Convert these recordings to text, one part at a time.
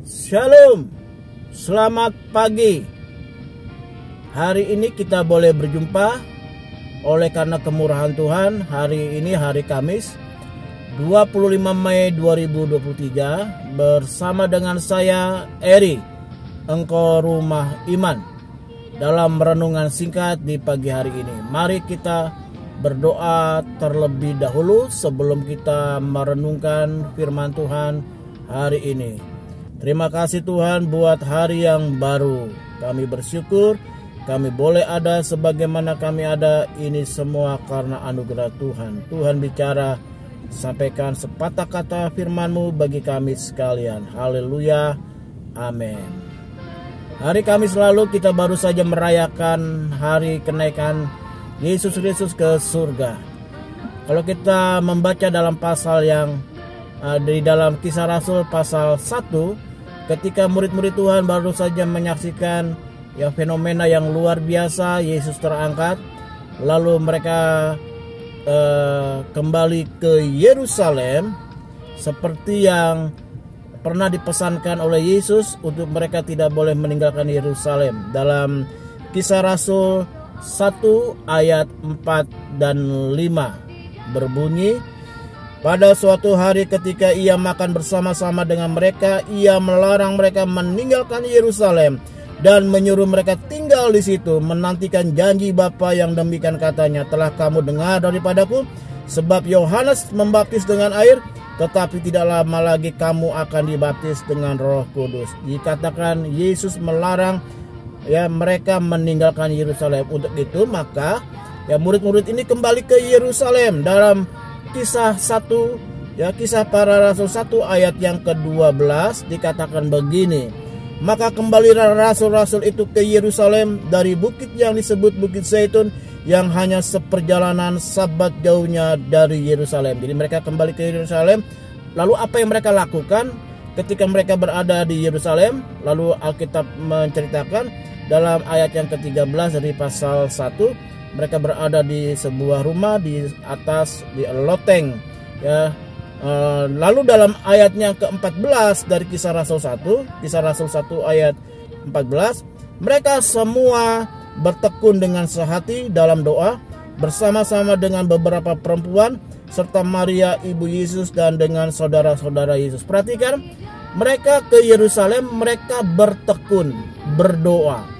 Shalom, selamat pagi. Hari ini kita boleh berjumpa oleh karena kemurahan Tuhan. Hari ini hari Kamis 25 Mei 2023 bersama dengan saya Eri, Engkau Rumah Iman, dalam renungan singkat di pagi hari ini. Mari kita berdoa terlebih dahulu sebelum kita merenungkan firman Tuhan hari ini. Terima kasih Tuhan buat hari yang baru. Kami bersyukur kami boleh ada sebagaimana kami ada. Ini semua karena anugerah Tuhan. Tuhan bicara, sampaikan sepatah kata firman-Mu bagi kami sekalian. Haleluya, amin. Hari Kamis lalu kita baru saja merayakan hari kenaikan Yesus Kristus ke surga. Kalau kita membaca dalam pasal yang di dalam Kisah Rasul pasal 1, ketika murid-murid Tuhan baru saja menyaksikan fenomena yang luar biasa, Yesus terangkat, lalu mereka kembali ke Yerusalem seperti yang pernah dipesankan oleh Yesus untuk mereka tidak boleh meninggalkan Yerusalem. Dalam Kisah Rasul 1 ayat 4 dan 5 berbunyi, pada suatu hari ketika ia makan bersama-sama dengan mereka, ia melarang mereka meninggalkan Yerusalem dan menyuruh mereka tinggal di situ, menantikan janji Bapa yang demikian katanya, telah kamu dengar daripadaku, sebab Yohanes membaptis dengan air, tetapi tidak lama lagi kamu akan dibaptis dengan Roh Kudus. Dikatakan Yesus melarang mereka meninggalkan Yerusalem. Untuk itu maka murid-murid ini kembali ke Yerusalem. Dalam Kisah 1, Kisah Para Rasul 1 ayat yang ke-12 dikatakan begini, maka kembalilah rasul-rasul itu ke Yerusalem dari bukit yang disebut Bukit Zaitun, yang hanya seperjalanan Sabat jauhnya dari Yerusalem. Jadi mereka kembali ke Yerusalem. Lalu apa yang mereka lakukan ketika mereka berada di Yerusalem? Lalu Alkitab menceritakan dalam ayat yang ke-13 dari pasal 1, mereka berada di sebuah rumah di atas di loteng. Lalu dalam ayatnya ke-14 dari Kisah Rasul 1, Kisah Rasul 1 ayat 14, mereka semua bertekun dengan sehati dalam doa bersama-sama dengan beberapa perempuan serta Maria ibu Yesus dan dengan saudara-saudara Yesus. Perhatikan, mereka ke Yerusalem, mereka bertekun, berdoa.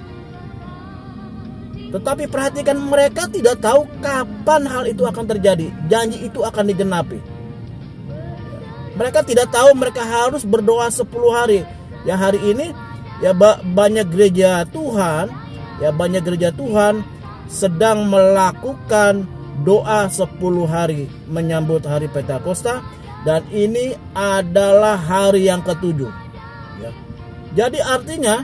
Tetapi perhatikan, mereka tidak tahu kapan hal itu akan terjadi, janji itu akan digenapi. Mereka tidak tahu mereka harus berdoa 10 hari. Hari ini banyak gereja Tuhan, banyak gereja Tuhan sedang melakukan doa 10 hari menyambut hari Pentakosta, dan ini adalah hari yang ke-7. Jadi artinya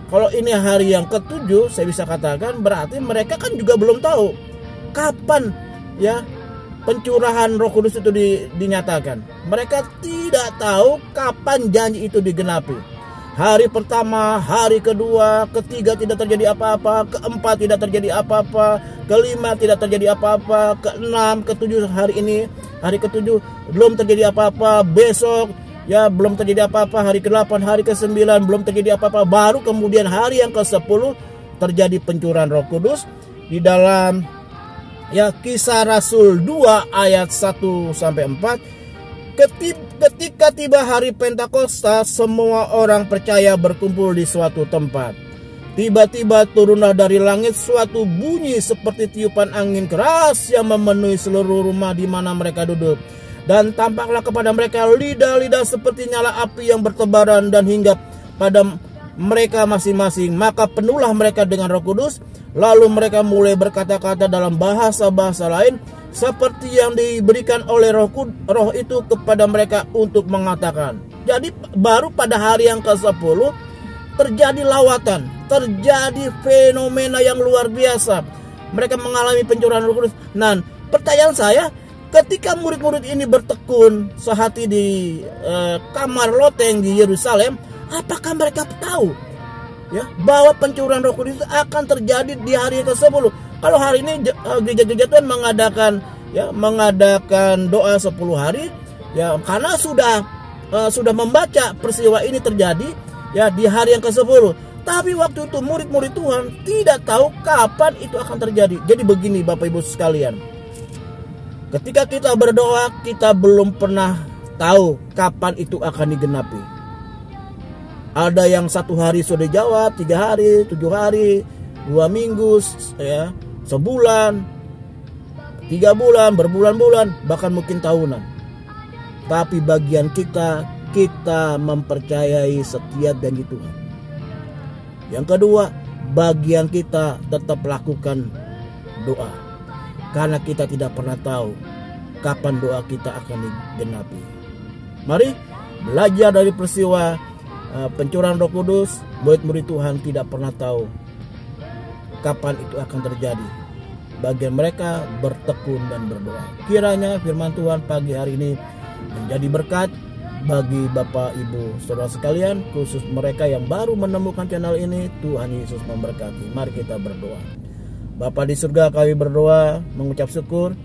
kalau ini hari yang ke-7, saya bisa katakan berarti mereka kan juga belum tahu kapan pencurahan Roh Kudus itu dinyatakan. Mereka tidak tahu kapan janji itu digenapi. Hari pertama, hari kedua, ketiga tidak terjadi apa-apa, keempat tidak terjadi apa-apa, kelima tidak terjadi apa-apa, keenam, ketujuh, hari ini hari ke-7 belum terjadi apa-apa, besok belum terjadi apa-apa, hari ke-8, hari ke-9 belum terjadi apa-apa, baru kemudian hari yang ke-10 terjadi pencurahan Roh Kudus. Di dalam Kisah Rasul 2 ayat 1 sampai 4, ketika tiba hari Pentakosta, semua orang percaya berkumpul di suatu tempat. Tiba-tiba turunlah dari langit suatu bunyi seperti tiupan angin keras yang memenuhi seluruh rumah di mana mereka duduk. Dan tampaklah kepada mereka lidah-lidah seperti nyala api yang bertebaran dan hinggap pada mereka masing-masing. Maka penuhlah mereka dengan Roh Kudus. Lalu mereka mulai berkata-kata dalam bahasa-bahasa lain seperti yang diberikan oleh Roh itu kepada mereka untuk mengatakan. Jadi baru pada hari yang ke-10 terjadi lawatan, terjadi fenomena yang luar biasa. Mereka mengalami pencurahan Roh Kudus. Nah, pertanyaan saya, ketika murid-murid ini bertekun sehati di kamar loteng di Yerusalem, apakah mereka tahu bahwa pencurahan Roh Kudus akan terjadi di hari ke-10? Kalau hari ini gereja-gereja Tuhan mengadakan doa 10 hari, karena sudah sudah membaca peristiwa ini terjadi ya di hari yang ke-10. Tapi waktu itu murid-murid Tuhan tidak tahu kapan itu akan terjadi. Jadi begini Bapak Ibu sekalian, ketika kita berdoa, kita belum pernah tahu kapan itu akan digenapi. Ada yang 1 hari sudah dijawab, 3 hari, 7 hari, 2 minggu, ya, sebulan, 3 bulan, berbulan-bulan, bahkan mungkin tahunan. Tapi bagian kita mempercayai setiap janji Tuhan. Yang kedua, bagian kita tetap lakukan doa. Karena kita tidak pernah tahu kapan doa kita akan digenapi. Mari belajar dari peristiwa pencurahan Roh Kudus. Murid-murid Tuhan tidak pernah tahu kapan itu akan terjadi. Bagian mereka bertekun dan berdoa. Kiranya firman Tuhan pagi hari ini menjadi berkat bagi Bapak, Ibu, Saudara sekalian, khusus mereka yang baru menemukan channel ini. Tuhan Yesus memberkati. Mari kita berdoa. Bapa di surga, kami berdoa mengucap syukur.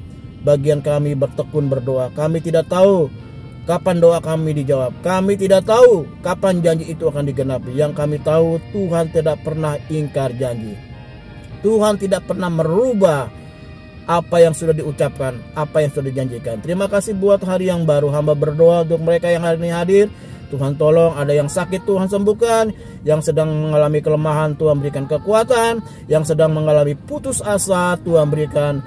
Bagian kami bertekun berdoa. Kami tidak tahu kapan doa kami dijawab. Kami tidak tahu kapan janji itu akan digenapi. Yang kami tahu, Tuhan tidak pernah ingkar janji. Tuhan tidak pernah merubah apa yang sudah diucapkan, apa yang sudah dijanjikan. Terima kasih buat hari yang baru. Hamba berdoa untuk mereka yang hari ini hadir. Tuhan tolong, ada yang sakit Tuhan sembuhkan, yang sedang mengalami kelemahan Tuhan berikan kekuatan, yang sedang mengalami putus asa Tuhan berikan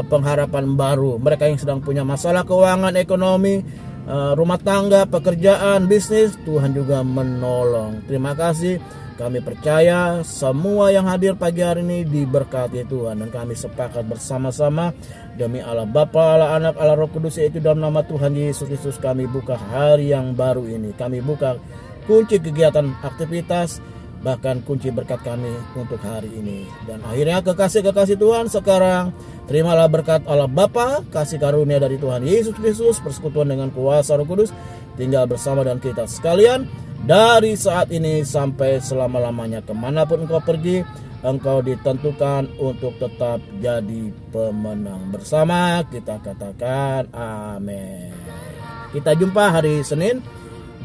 pengharapan baru. Mereka yang sedang punya masalah keuangan, ekonomi, rumah tangga, pekerjaan, bisnis, Tuhan juga menolong. Terima kasih. Kami percaya semua yang hadir pagi hari ini diberkati Tuhan. Dan kami sepakat bersama-sama demi Allah Bapa, Allah Anak, Allah Roh Kudus, yaitu dalam nama Tuhan Yesus Kristus kami buka hari yang baru ini. Kami buka kunci kegiatan aktivitas, bahkan kunci berkat kami untuk hari ini. Dan akhirnya kekasih-kekasih Tuhan sekarang, terimalah berkat Allah Bapa, kasih karunia dari Tuhan Yesus Kristus, persekutuan dengan kuasa Roh Kudus, tinggal bersama dengan kita sekalian. Dari saat ini sampai selama-lamanya, kemanapun engkau pergi, engkau ditentukan untuk tetap jadi pemenang. Bersama kita katakan amin. Kita jumpa hari Senin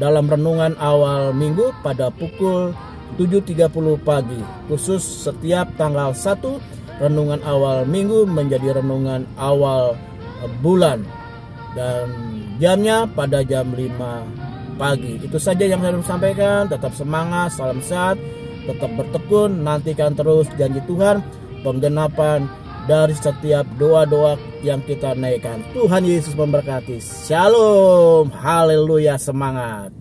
dalam renungan awal minggu pada pukul 7.30 pagi. Khusus setiap tanggal 1, renungan awal minggu menjadi renungan awal bulan. Dan jamnya pada jam 5 pagi. Itu saja yang saya sampaikan. Tetap semangat, salam sehat, tetap bertekun, nantikan terus janji Tuhan, penggenapan dari setiap doa-doa yang kita naikkan. Tuhan Yesus memberkati. Shalom, haleluya, semangat.